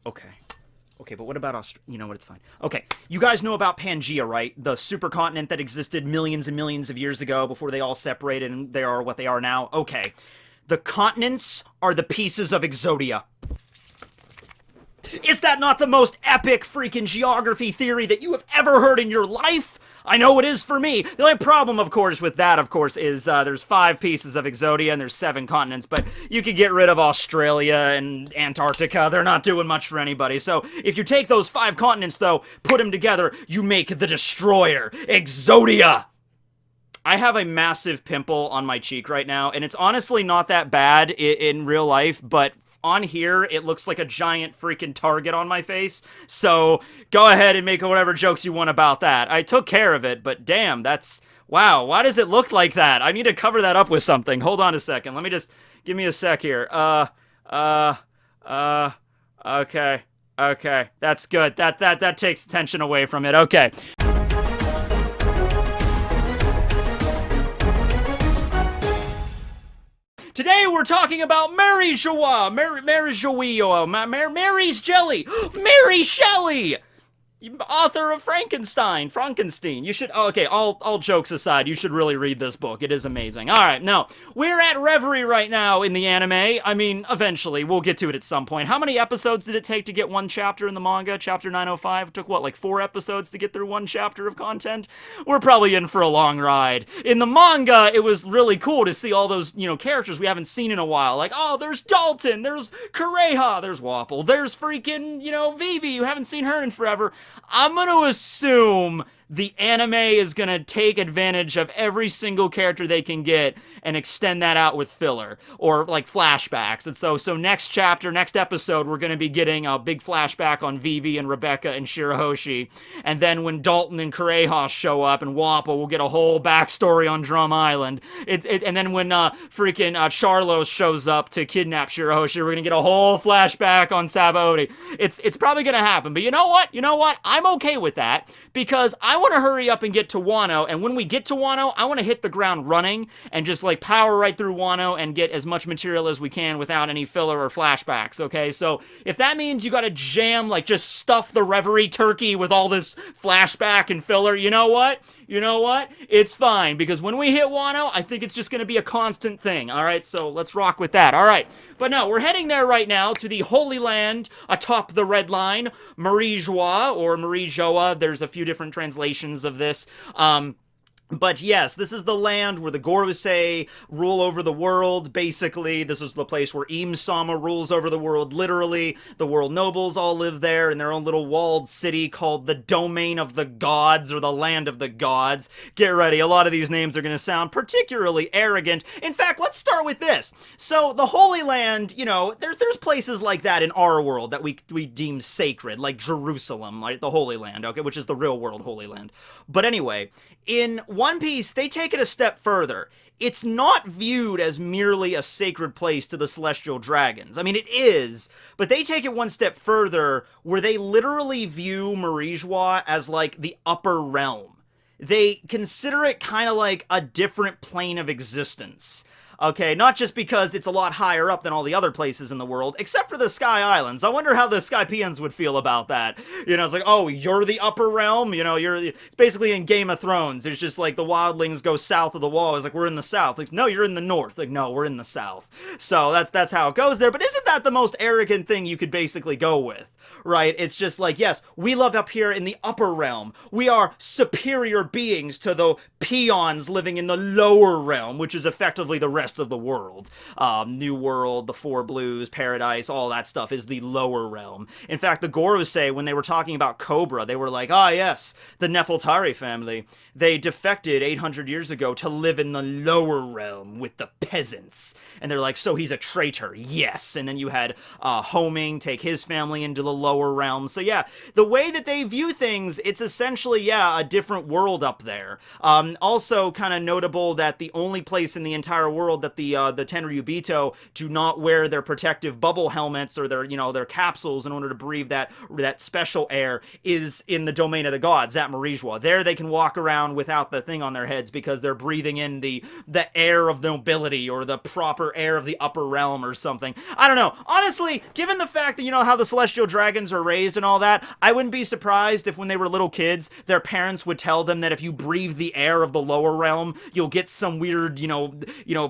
Okay. Okay, but what about Australia? You know what, it's fine. Okay, you guys know about Pangaea, right? The supercontinent that existed millions and millions of years ago before they all separated and they are what they are now? Okay. The continents are the pieces of Exodia. Is that not the most epic freaking geography theory that you have ever heard in your life? I know it is for me. The only problem, of course, with that, of course, is there's 5 pieces of Exodia and there's 7 continents, but you could get rid of Australia and Antarctica. They're not doing much for anybody. So if you take those 5 continents, though, put them together, you make the destroyer, Exodia. I have a massive pimple on my cheek right now, and it's honestly not that bad in real life, but on here, it looks like a giant freaking target on my face. So go ahead and make whatever jokes you want about that. I took care of it, but damn, that's... Wow, why does it look like that? I need to cover that up with something. Hold on a second. Let me just... Give me a sec here. Okay. Okay, that's good. That takes attention away from it. Okay. Today we're talking about Mariejois, Mary's Jelly, Mary Shelley, author of Frankenstein. You should, okay, all jokes aside, you should really read this book. It is amazing. All right, now, we're at Reverie right now in the anime. I mean, eventually, we'll get to it at some point. How many episodes did it take to get one chapter in the manga? Chapter 905? It took, what, like 4 episodes to get through one chapter of content? We're probably in for a long ride. In the manga, it was really cool to see all those, characters we haven't seen in a while. Like, oh, there's Dalton, there's Kureha, there's Wapple, there's freaking, Vivi, you haven't seen her in forever. I'm gonna assume the anime is gonna take advantage of every single character they can get and extend that out with filler or like flashbacks. And so next episode, we're gonna be getting a big flashback on Vivi and Rebecca and Shirahoshi. And then when Dalton and Kureha show up and Wappa, we'll get a whole backstory on Drum Island. And then when freaking Charlos shows up to kidnap Shirahoshi, we're gonna get a whole flashback on Sabaody. It's probably gonna happen. But you know what? I'm okay with that because I want to hurry up and get to Wano, and when we get to Wano, I want to hit the ground running and just like power right through Wano and get as much material as we can without any filler or flashbacks, okay? So if that means you gotta jam, like just stuff the Reverie turkey with all this flashback and filler, you know what? It's fine, because when we hit Wano, I think it's just gonna be a constant thing, alright? So let's rock with that, alright? But no, we're heading there right now to the Holy Land atop the Red Line, Mariejois, or Mariejois. There's a few different translations of this. But yes, this is the land where the Gorosei rule over the world, basically. This is the place where Im-sama rules over the world, literally. The world nobles all live there in their own little walled city called the Domain of the Gods, or the Land of the Gods. Get ready, a lot of these names are going to sound particularly arrogant. In fact, let's start with this. So, the Holy Land, there's places like that in our world that we deem sacred, like Jerusalem, like the Holy Land, okay, which is the real world Holy Land. But anyway, in One Piece, they take it a step further. It's not viewed as merely a sacred place to the celestial dragons. I mean, it is, but they take it one step further where they literally view Mariejois as like the upper realm. They consider it kind of like a different plane of existence. Okay, not just because it's a lot higher up than all the other places in the world, except for the Sky Islands. I wonder how the Skypians would feel about that. It's like, oh, you're the upper realm? It's basically in Game of Thrones. It's just like the wildlings go south of the wall. It's like, we're in the south. Like, no, you're in the north. Like, no, we're in the south. So that's how it goes there. But isn't that the most arrogant thing you could basically go with? Right? It's just like, yes, we live up here in the upper realm. We are superior beings to the peons living in the lower realm, which is effectively the rest of the world. New World, the Four Blues, Paradise, all that stuff is the lower realm. In fact, the Gorosei, when they were talking about Cobra, they were like, yes, the Nefeltari family. They defected 800 years ago to live in the lower realm with the peasants. And they're like, so he's a traitor. Yes. And then you had Homing take his family into the lower realm. So yeah, the way that they view things, it's essentially, a different world up there. Also kind of notable that the only place in the entire world told that the Tenryubito do not wear their protective bubble helmets or their, their capsules in order to breathe that special air is in the domain of the gods at Mariejois. There they can walk around without the thing on their heads because they're breathing in the air of nobility or the proper air of the upper realm or something. I don't know. Honestly, given the fact that how the celestial dragons are raised and all that, I wouldn't be surprised if when they were little kids, their parents would tell them that if you breathe the air of the lower realm, you'll get some weird,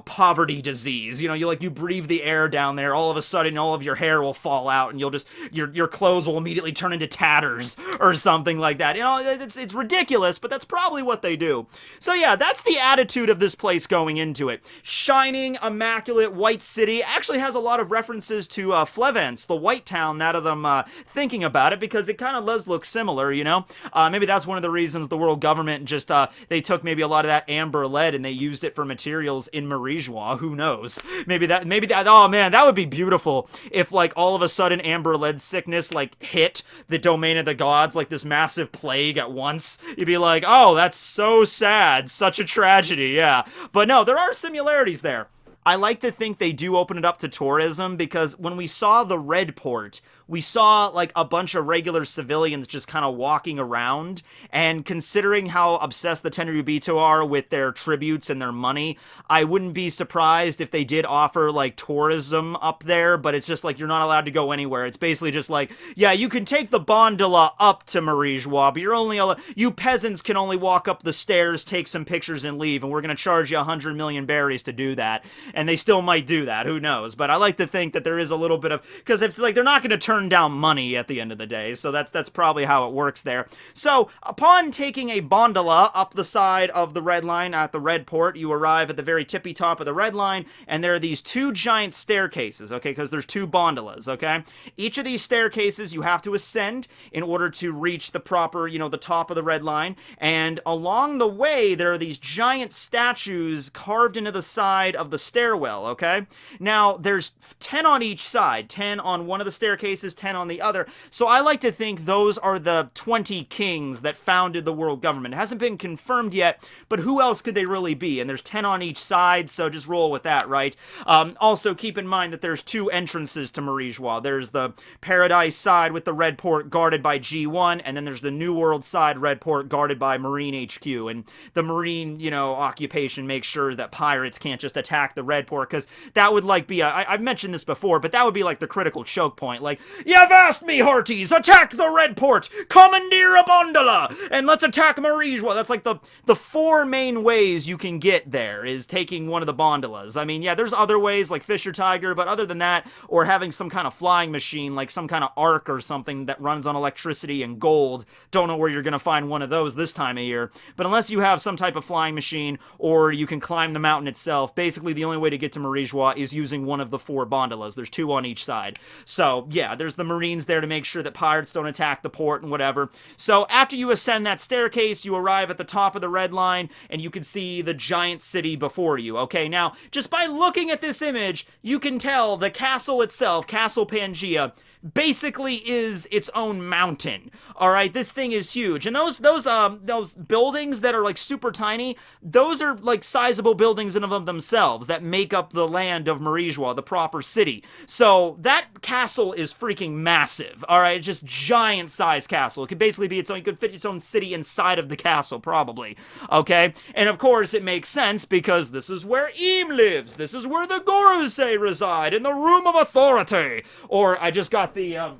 poverty disease. You breathe the air down there, all of a sudden all of your hair will fall out and you'll just, your clothes will immediately turn into tatters or something like that. It's ridiculous, but that's probably what they do. So yeah, that's the attitude of this place going into it. Shining, immaculate, white city. Actually has a lot of references to Flevence, the white town, now that I'm thinking about it, because it kind of does look similar, maybe that's one of the reasons the world government just, they took maybe a lot of that amber lead and they used it for materials in Mariejois. Who knows? Maybe that, oh man, that would be beautiful if, like, all of a sudden amber lead sickness, like, hit the domain of the gods, like this massive plague at once. You'd be like, oh, that's so sad, such a tragedy, yeah. But no, there are similarities there. I like to think they do open it up to tourism, because when we saw the Red Port, we saw, like, a bunch of regular civilians just kind of walking around, and considering how obsessed the Tenryubito are with their tributes and their money, I wouldn't be surprised if they did offer, like, tourism up there, but it's just, like, you're not allowed to go anywhere. It's basically just like, yeah, you can take the gondola up to Mariejois, but you're only, you peasants can only walk up the stairs, take some pictures, and leave, and we're gonna charge you 100 million berries to do that. And they still might do that, who knows? But I like to think that there is a little bit of, because it's like, they're not gonna turn down money at the end of the day, so that's probably how it works there. So upon taking a gondola up the side of the Red Line at the Red Port, you arrive at the very tippy top of the Red Line, and there are these two giant staircases, okay, because there's two gondolas, okay? Each of these staircases you have to ascend in order to reach the proper, the top of the Red Line, and along the way there are these giant statues carved into the side of the stairwell, okay? Now, there's 10 on each side, 10 on one of the staircases, 10 on the other, so I like to think those are the 20 kings that founded the world government. It hasn't been confirmed yet, but who else could they really be? And there's 10 on each side, so just roll with that, right? Also, keep in mind that there's two entrances to Mariejois. There's the Paradise side with the Red Port guarded by G1, and then there's the New World side Red Port guarded by Marine HQ, and the Marine, occupation makes sure that pirates can't just attack the Red Port, because that would, like, be I've mentioned this before, but that would be, like, the critical choke point. Like, you've asked me, hearties, attack the Red Port, commandeer a gondola, and let's attack Mariejois. That's, like, the four main ways you can get there, is taking one of the gondolas. I mean, yeah, there's other ways, like Fisher Tiger, but other than that, or having some kind of flying machine, like some kind of ark or something that runs on electricity and gold. Don't know where you're gonna find one of those this time of year, but unless you have some type of flying machine, or you can climb the mountain itself, basically the only way to get to Mariejois is using one of the four gondolas. There's two on each side. So, yeah, there's the Marines there to make sure that pirates don't attack the port and whatever. So, after you ascend that staircase, you arrive at the top of the Red Line, and you can see the giant city before you, okay? Now, just by looking at this image, you can tell the castle itself, Castle PANGAEA, basically is its own mountain. All right, this thing is huge, and those buildings that are, like, super tiny, those are, like, sizable buildings in of themselves that make up the land of Mariejois, the proper city. So that castle is freaking massive. All right, just giant size castle. It could basically be its own. It could fit its own city inside of the castle, probably. Okay, and of course it makes sense because this is where Im lives. This is where the Gorosei reside, in the room of authority. Or I just got the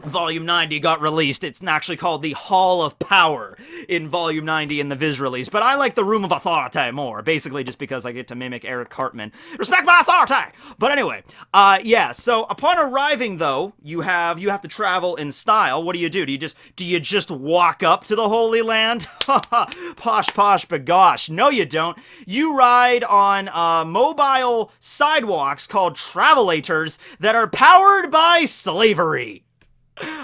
Volume 90 got released. It's actually called the Hall of Power in Volume 90 in the Viz release, but I like the Room of Authority more, basically just because I get to mimic Eric Cartman. Respect my authority! But anyway, yeah, so upon arriving, though, you have to travel in style. What do? Do you just walk up to the Holy Land? Posh, bagosh. No, you don't. You ride on mobile sidewalks called travelators that are powered by slavery.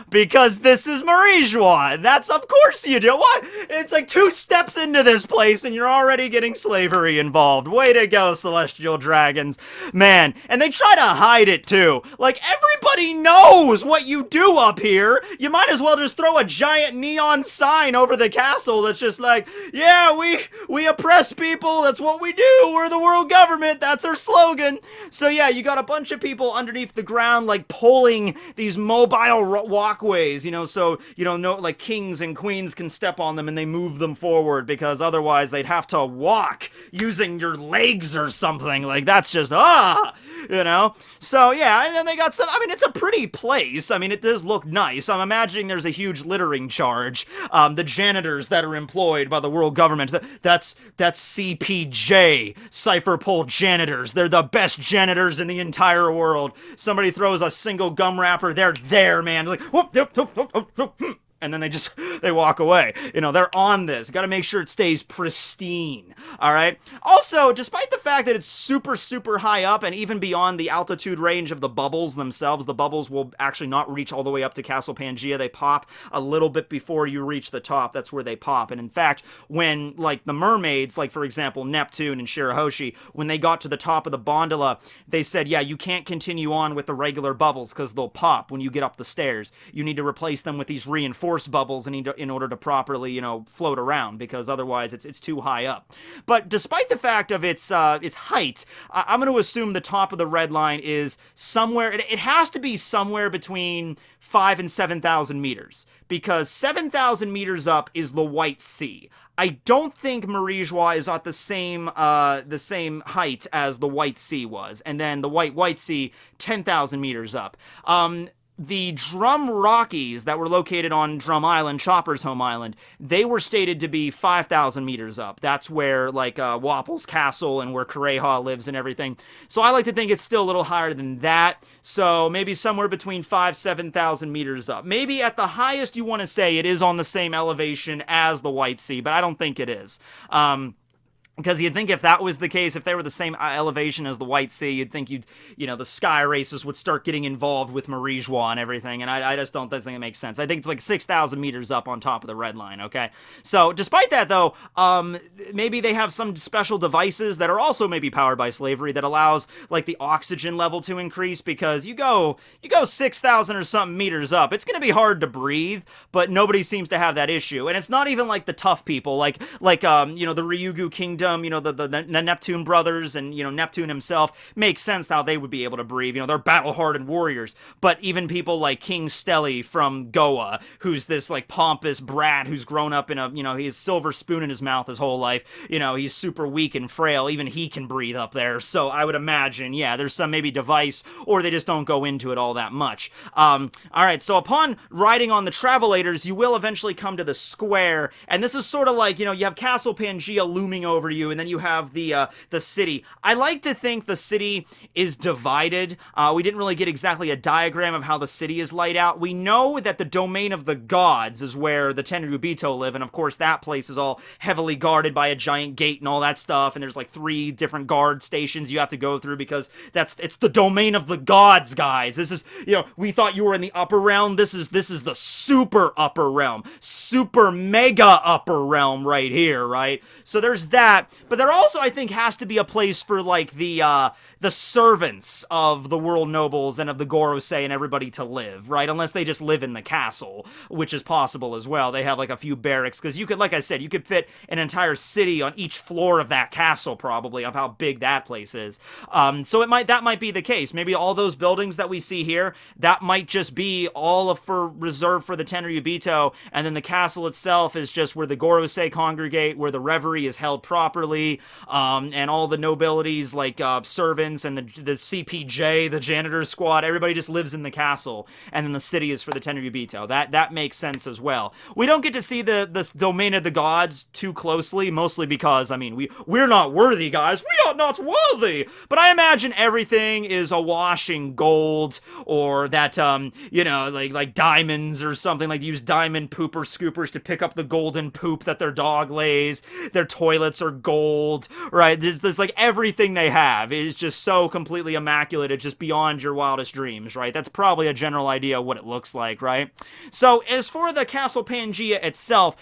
Because this is Mariejois. That's, of course you do. What? It's like 2 steps into this place and you're already getting slavery involved. Way to go, Celestial Dragons. Man, and they try to hide it too. Like, everybody knows what you do up here. You might as well just throw a giant neon sign over the castle that's just like, yeah, we oppress people. That's what we do. We're the world government. That's our slogan. So yeah, you got a bunch of people underneath the ground, like, pulling these mobile walkways, so, no, like, kings and queens can step on them and they move them forward, because otherwise they'd have to walk using your legs or something. Like, that's just, So, yeah, and then they got some, I mean, it's a pretty place. I mean, it does look nice. I'm imagining there's a huge littering charge. The janitors that are employed by the world government, that's CPJ, Cypher Pole janitors. They're the best janitors in the entire world. Somebody throws a single gum wrapper, they're there, man. Like, whoop, whoop, whoop, whoop, whoop, whoop. And then they walk away. They're on this. Got to make sure it stays pristine. All right. Also, despite the fact that it's super, super high up and even beyond the altitude range of the bubbles themselves, the bubbles will actually not reach all the way up to Castle Pangaea. They pop a little bit before you reach the top. That's where they pop. And in fact, when, like, the mermaids, like, for example, Neptune and Shirahoshi, when they got to the top of the gondola, they said, yeah, you can't continue on with the regular bubbles because they'll pop when you get up the stairs. You need to replace them with these reinforced bubbles in order to properly, float around, because otherwise it's too high up. But despite the fact of its height, I'm going to assume the top of the red line is somewhere, it has to be somewhere between 5,000 and 7,000 meters, because 7,000 meters up is the White Sea. I don't think Mariejois is at the same height as the White Sea was, and then the White Sea 10,000 meters up. The Drum Rockies that were located on Drum Island, Chopper's home island, they were stated to be 5,000 meters up. That's where, like, Wapple's castle and where Kureha lives and everything. So I like to think it's still a little higher than that. So maybe somewhere between 7,000 meters up. Maybe at the highest you want to say it is on the same elevation as the White Sea, but I don't think it is. Because you'd think if that was the case, if they were the same elevation as the White Sea, you'd think the sky races would start getting involved with Mariejois and everything, and I just don't think it makes sense. I think it's like 6,000 meters up on top of the red line, okay? So, despite that, though, maybe they have some special devices that are also maybe powered by slavery that allows, like, the oxygen level to increase, because you go 6,000 or something meters up, it's gonna be hard to breathe, but nobody seems to have that issue. And it's not even like the tough people, like the Ryugu Kingdom, the Neptune brothers and, Neptune himself. Makes sense how they would be able to breathe. They're battle-hardened warriors. But even people like King Stelly from Goa, who's this, like, pompous brat who's grown up in he has silver spoon in his mouth his whole life. He's super weak and frail. Even he can breathe up there. So I would imagine, yeah, there's some maybe device, or they just don't go into it all that much. All right, so upon riding on the Travelators, you will eventually come to the square. And this is sort of like, you have Castle Pangaea looming over you, and then you have the city. I like to think the city is divided. We didn't really get exactly a diagram of how the city is laid out. We know that the domain of the gods is where the Tenryubito live, and of course that place is all heavily guarded by a giant gate and all that stuff, and there's like 3 different guard stations you have to go through, because it's the domain of the gods, guys. This is, we thought you were in the upper realm. This is the super upper realm. Super mega upper realm right here, right? So there's that. But there also, I think, has to be a place for, like, the servants of the world nobles and of the Gorosei and everybody to live, right? Unless they just live in the castle, which is possible as well. They have, like, a few barracks, because you could, like I said, you could fit an entire city on each floor of that castle, probably, of how big that place is. So that might be the case. Maybe all those buildings that we see here, that might just be all reserved for the Tenryubito, and then the castle itself is just where the Gorosei congregate, where the reverie is held properly, and all the nobilities, like, servants and the CPJ, the janitor squad, everybody just lives in the castle, and then the city is for the Tenryubito. That makes sense as well. We don't get to see the domain of the gods too closely, mostly because, I mean, we're not worthy, guys. We are not worthy! But I imagine everything is awash in gold, or that, like diamonds or something, like use diamond pooper scoopers to pick up the golden poop that their dog lays. Their toilets are gold, right? There's like everything they have is just so completely immaculate, it's just beyond your wildest dreams, right? That's probably a general idea of what it looks like, right? So as for the Castle Pangaea itself,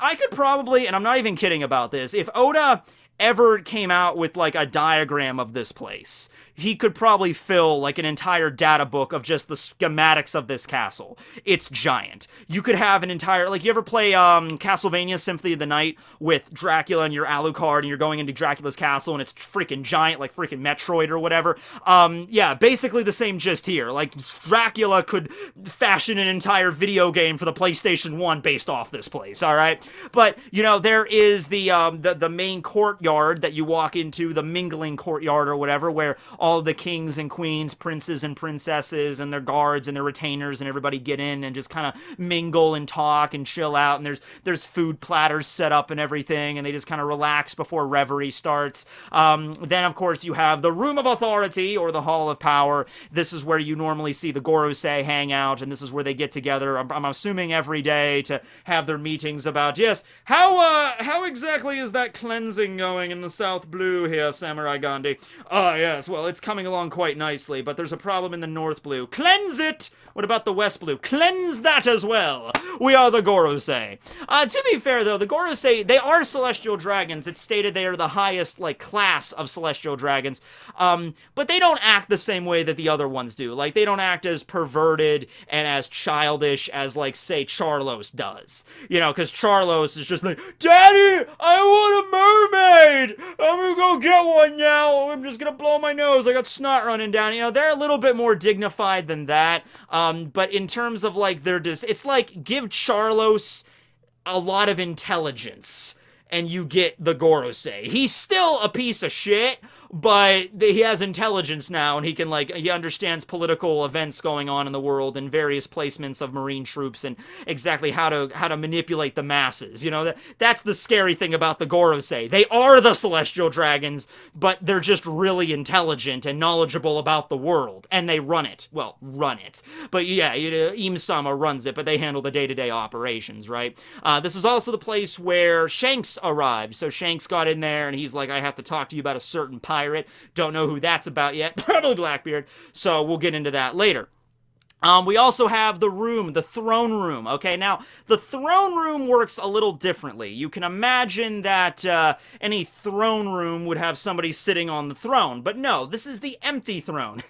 I could probably, and I'm not even kidding about this, if Oda ever came out with like a diagram of this place, he could probably fill like an entire data book of just the schematics of this castle. It's giant. You could have an entire, like, you ever play Castlevania Symphony of the Night with Dracula and your Alucard and you're going into Dracula's castle and it's freaking giant, like freaking Metroid or whatever? Yeah, basically the same gist here. Like, Dracula could fashion an entire video game for the PlayStation 1 based off this place, alright? But, you know, there is the main courtyard that you walk into, the mingling courtyard or whatever, where all the kings and queens, princes and princesses, and their guards and their retainers and everybody get in and just kind of mingle and talk and chill out, and there's food platters set up and everything, and they just kind of relax before reverie starts. Then, of course, you have the Room of Authority, or the Hall of Power. This is where you normally see the Gorosei hang out, and this is where they get together, I'm assuming every day, to have their meetings about, yes, how exactly is that cleansing going in the South Blue here, Samurai Gandhi? Yes, well, it's coming along quite nicely, but there's a problem in the North Blue. Cleanse it! What about the West Blue? Cleanse that as well! We are the Gorosei. To be fair, though, the Gorosei, they are celestial dragons. It's stated they are the highest, like, class of celestial dragons, but they don't act the same way that the other ones do. Like, they don't act as perverted and as childish as, like, say, Charlos does. You know, because Charlos is just like, Daddy, I want a mermaid! I'm gonna go get one now! I'm just gonna blow my nose, I got snot running down. You know, they're a little bit more dignified than that, but in terms of, like, it's like, give Charlos a lot of intelligence, and you get the Gorosei. He's still a piece of shit, but he has intelligence now, and he can, like, he understands political events going on in the world and various placements of marine troops and exactly how to manipulate the masses. You know, that's the scary thing about the Gorosei. They are the celestial dragons, but they're just really intelligent and knowledgeable about the world, and they run it. Well, run it. But yeah, Im-sama runs it, but they handle the day-to-day operations, right? This is also the place where Shanks arrived. So Shanks got in there, and he's like, I have to talk to you about a certain pirate. Don't know who that's about yet. Probably Blackbeard. So we'll get into that later. We also have the throne room. Okay, now, the throne room works a little differently. You can imagine that any throne room would have somebody sitting on the throne. But no, this is the empty throne.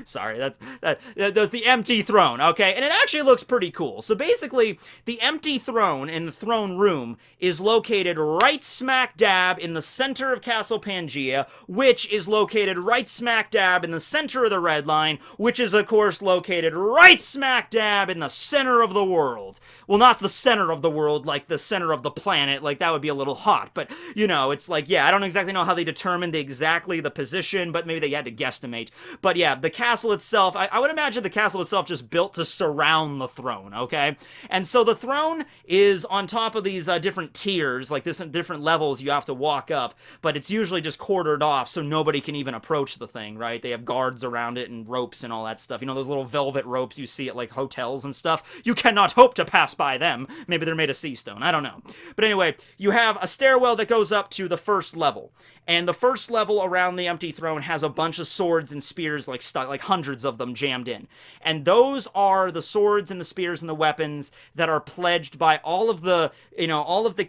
Sorry, that's the empty throne, okay? And it actually looks pretty cool. So basically, the empty throne in the throne room is located right smack dab in the center of Castle Pangaea, which is located right smack dab in the center of the Red Line, which is, of course, located right smack dab in the center of the world. Well, not the center of the world, like the center of the planet, like that would be a little hot, but, you know, it's like, yeah, I don't exactly know how they determined exactly the position, but maybe they had to guesstimate. But yeah, the castle itself, I would imagine the castle itself just built to surround the throne, okay? And so the throne is on top of these different tiers, like different levels you have to walk up, but it's usually just quartered off so nobody can even approach the thing, right? They have guards around it and ropes and all that stuff. You know, those little velvet ropes you see at, like, hotels and stuff? You cannot hope to pass by them. Maybe they're made of sea stone. I don't know. But anyway, you have a stairwell that goes up to the first level. And the first level around the empty throne has a bunch of swords and spears, like hundreds of them jammed in. And those are the swords and the spears and the weapons that are pledged by all of the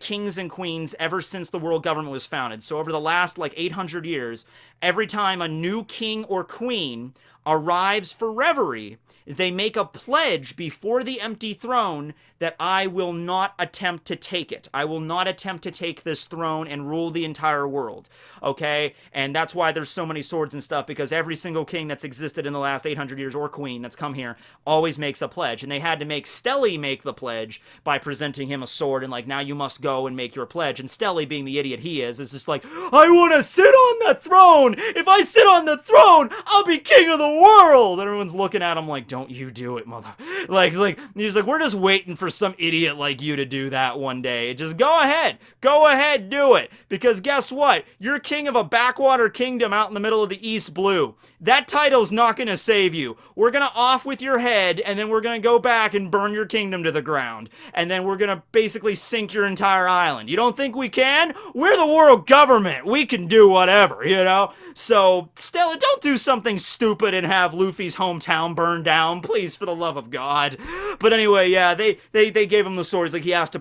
kings and queens ever since the world government was founded. So over the last, like, 800 years, every time a new king or queen arrives for reverie, they make a pledge before the empty throne that I will not attempt to take it. I will not attempt to take this throne and rule the entire world, okay? And that's why there's so many swords and stuff, because every single king that's existed in the last 800 years, or queen that's come here, always makes a pledge. And they had to make Stelly make the pledge by presenting him a sword and, like, now you must go and make your pledge. And Stelly, being the idiot he is just like, I want to sit on the throne! If I sit on the throne, I'll be king of the world! And everyone's looking at him like, don't don't you do it, mother. Like, he's like, we're just waiting for some idiot like you to do that one day. Just go ahead, do it. Because guess what? You're king of a backwater kingdom out in the middle of the East Blue. That title's not gonna save you. We're gonna off with your head, and then we're gonna go back and burn your kingdom to the ground. And then we're gonna basically sink your entire island. You don't think we can? We're the world government. We can do whatever, you know? So, Stella, don't do something stupid and have Luffy's hometown burned down, please, for the love of God. But anyway, yeah, they gave him the swords, like he has to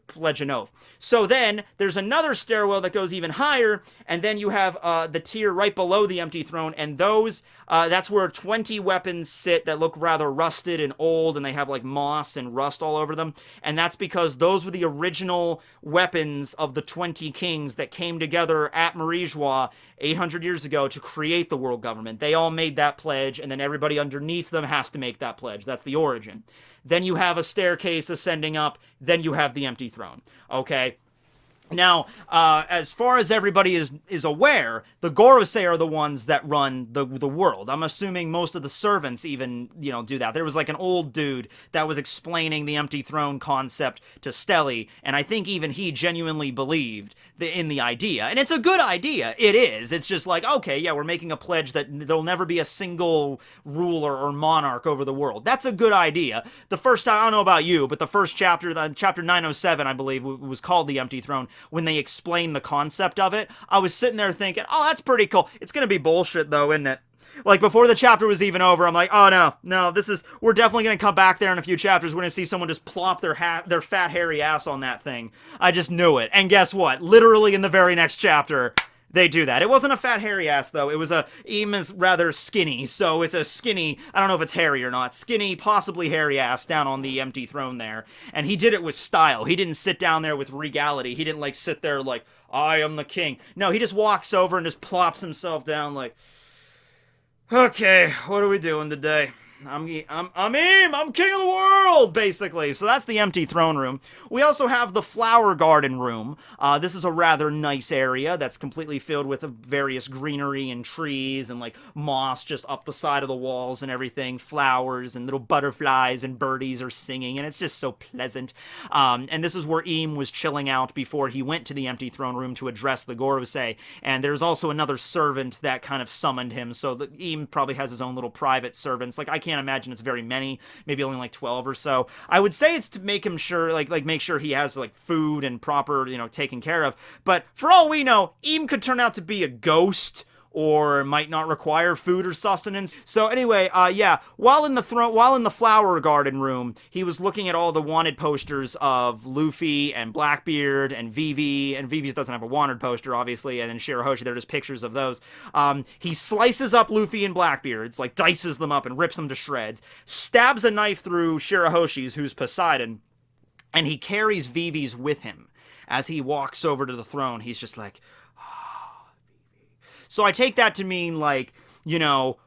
pledge an oath. So then, there's another stairwell that goes even higher, and then you have the tier right below the empty throne, and those, that's where 20 weapons sit that look rather rusted and old, and they have like moss and rust all over them, and that's because those were the original weapons of the 20 kings that came together at Mariejois 800 years ago to create the world government. They all made that pledge, and then everybody underneath them has to make that pledge. That's the origin. Then you have a staircase ascending up, then you have the empty throne. Okay? Now, as far as everybody is aware, the Gorosei are the ones that run the world. I'm assuming most of the servants even, you know, do that. There was like an old dude that was explaining the empty throne concept to Stelly, and I think even he genuinely believed in the idea. And it's a good idea. It is. It's just like, okay, yeah, we're making a pledge that there'll never be a single ruler or monarch over the world. That's a good idea. The first time, I don't know about you, but the first chapter, chapter 907, I believe, was called The Empty Throne. When they explained the concept of it, I was sitting there thinking, oh, that's pretty cool. It's gonna be bullshit though, isn't it? Like, before the chapter was even over, I'm like, oh no, we're definitely gonna come back there in a few chapters. We're gonna see someone just plop their fat hairy ass on that thing. I just knew it. And guess what? Literally in the very next chapter, they do that. It wasn't a fat hairy ass though. It was Eam is rather skinny, so it's a skinny, I don't know if it's hairy or not, skinny, possibly hairy ass down on the empty throne there. And he did it with style. He didn't sit down there with regality. He didn't like sit there like, I am the king. No, he just walks over and just plops himself down like, okay, what are we doing today? I'm Eam, I'm king of the world, basically. So that's the empty throne room. We also have the flower garden room. This is a rather nice area that's completely filled with various greenery and trees and like moss just up the side of the walls and everything. Flowers and little butterflies and birdies are singing, and it's just so pleasant. And this is where Eam was chilling out before he went to the empty throne room to address the Gorosei. And there's also another servant that kind of summoned him, so Eam probably has his own little private servants. Like, I can't imagine it's very many, maybe only like 12 or so. I would say it's to make him sure, like make sure he has like food and proper, you know, taken care of. But for all we know, Eam could turn out to be a ghost, or might not require food or sustenance. So anyway, yeah, while in the flower garden room, he was looking at all the wanted posters of Luffy and Blackbeard and Vivi, and Vivi's doesn't have a wanted poster, obviously, and then Shirahoshi, they're just pictures of those. He slices up Luffy and Blackbeard's, like dices them up and rips them to shreds, stabs a knife through Shirahoshi's, who's Poseidon, and he carries Vivi's with him. As he walks over to the throne, he's just like, so I take that to mean, like, you know,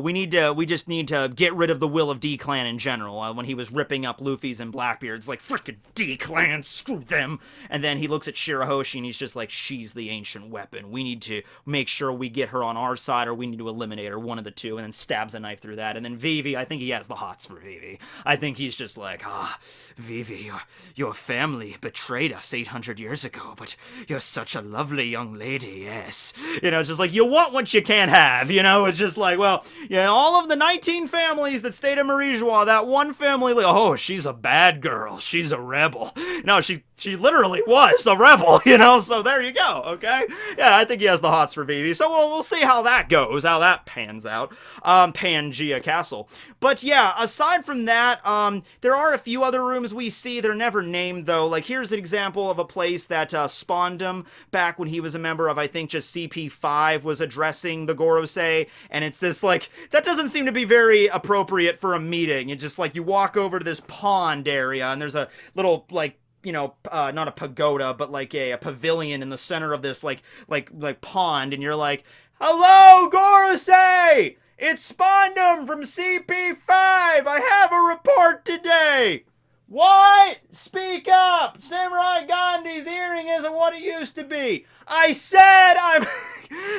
we just need to get rid of the will of D-Clan in general. When he was ripping up Luffy's and Blackbeard's, like, frickin' D-Clan, screw them. And then he looks at Shirahoshi and he's just like, she's the ancient weapon. We need to make sure we get her on our side, or we need to eliminate her, one of the two, and then stabs a knife through that. And then Vivi, I think he has the hots for Vivi. I think he's just like, Vivi, your family betrayed us 800 years ago, but you're such a lovely young lady, yes. You know, it's just like, you want what you can't have, you know? It's just like, well, yeah, all of the 19 families that stayed in Mariejois, that one family, like, oh, she's a bad girl, she's a rebel. No, she literally was a rebel, you know, so there you go, okay? Yeah, I think he has the hots for Vivi, so we'll see how that goes, how that pans out. Pangaea Castle. But yeah, aside from that, there are a few other rooms we see. They're never named, though. Like, here's an example of a place that spawned him back when he was a member of, I think, just CP5 was addressing the Gorosei, and it's this, like, that doesn't seem to be very appropriate for a meeting. It's just, like, you walk over to this pond area, and there's a little, like, you know, not a pagoda, but like a pavilion in the center of this, like pond, and you're like, hello, Gorosei! It's Spondum from CP5! I have a report today! What? Speak up! Samurai Gandhi's hearing isn't what it used to be! I said I'm...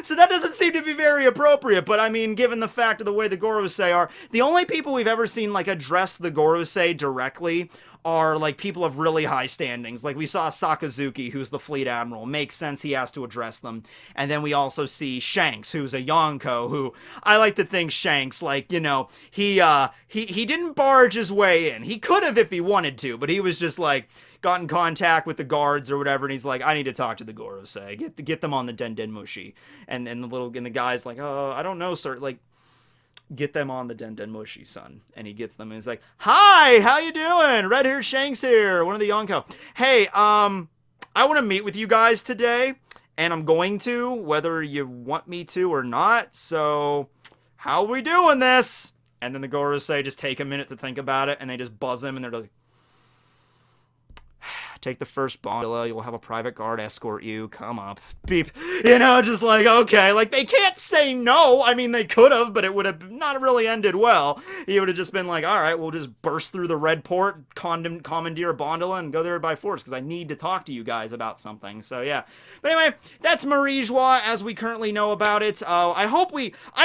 So that doesn't seem to be very appropriate, but I mean, given the fact of the way the Gorosei are, the only people we've ever seen, like, address the Gorosei directly are, like, people of really high standings. Like, we saw Sakazuki, who's the fleet admiral. Makes sense he has to address them. And then we also see Shanks, who's a Yonko, who I like to think Shanks, like, you know, he didn't barge his way in. He could have if he wanted to, but he was just, like, got in contact with the guards or whatever, and he's like, I need to talk to the Gorosei. Get them on the Den Mushi. And the guy's like, oh, I don't know, sir. Like, get them on the Den Mushi, son. And he gets them, and he's like, hi, how you doing? Red Hair Shanks here, one of the Yonko. Hey, I want to meet with you guys today, and I'm going to, whether you want me to or not, so how are we doing this? And then the Gorosei just take a minute to think about it, and they just buzz him, and they're like, take the first gondola, you'll have a private guard escort you, come up, beep, you know, just like, okay, like, they can't say no. I mean, they could have, but it would have not really ended well. He would have just been like, all right, we'll just burst through the red port, commandeer a gondola, and go there by force, because I need to talk to you guys about something, so yeah. But anyway, that's Mariejois, as we currently know about it. I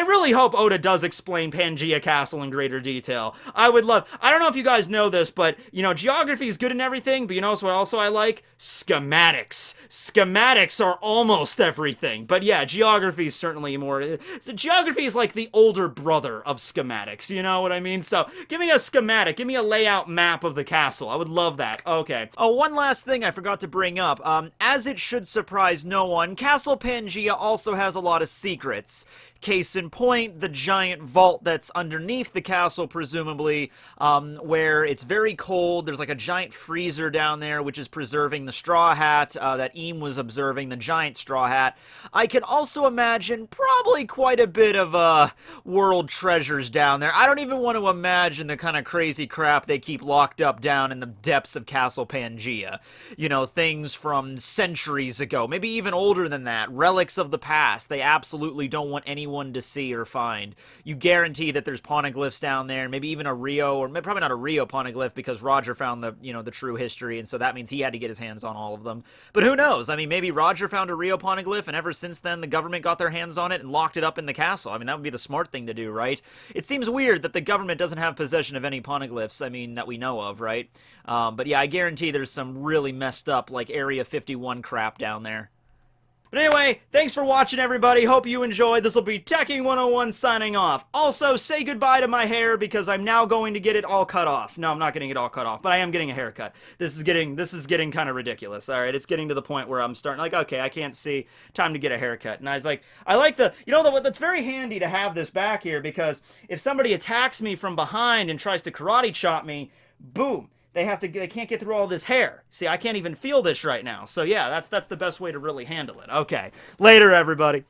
really hope Oda does explain Pangaea Castle in greater detail. I don't know if you guys know this, but, you know, geography is good and everything, but you know what also I like? Schematics. Schematics are almost everything. But yeah, geography is certainly more... So geography is like the older brother of schematics, you know what I mean? So give me a schematic, give me a layout map of the castle. I would love that. Okay. Oh, one last thing I forgot to bring up. As it should surprise no one, Castle Pangaea also has a lot of secrets. Case in point, the giant vault that's underneath the castle, presumably, where it's very cold. There's like a giant freezer down there, which is preserving the straw hat that Eam was observing, the giant straw hat. I can also imagine probably quite a bit of world treasures down there. I don't even want to imagine the kind of crazy crap they keep locked up down in the depths of Castle Pangaea. You know, things from centuries ago, maybe even older than that, relics of the past. They absolutely don't want anyone to see or find. You guarantee that there's poneglyphs down there, maybe even a Rio, or probably not a Rio poneglyph because Roger found the, you know, the true history, and so that means he had to get his hands on all of them. But who knows? I mean, maybe Roger found a Rio poneglyph, and ever since then the government got their hands on it and locked it up in the castle. I mean, that would be the smart thing to do, right? It seems weird that the government doesn't have possession of any poneglyphs, I mean, that we know of, right? But yeah, I guarantee there's some really messed up, like, Area 51 crap down there. But anyway, thanks for watching, everybody. Hope you enjoyed. This will be Tekking101 signing off. Also, say goodbye to my hair because I'm now going to get it all cut off. No, I'm not getting it all cut off, but I am getting a haircut. This is getting kind of ridiculous. All right, it's getting to the point where I'm starting like, okay, I can't see. Time to get a haircut. And I was like, I like the, you know, that's very handy to have this back here because if somebody attacks me from behind and tries to karate chop me, boom. They can't get through all this hair. See, I can't even feel this right now. So yeah, that's the best way to really handle it. Okay. Later, everybody.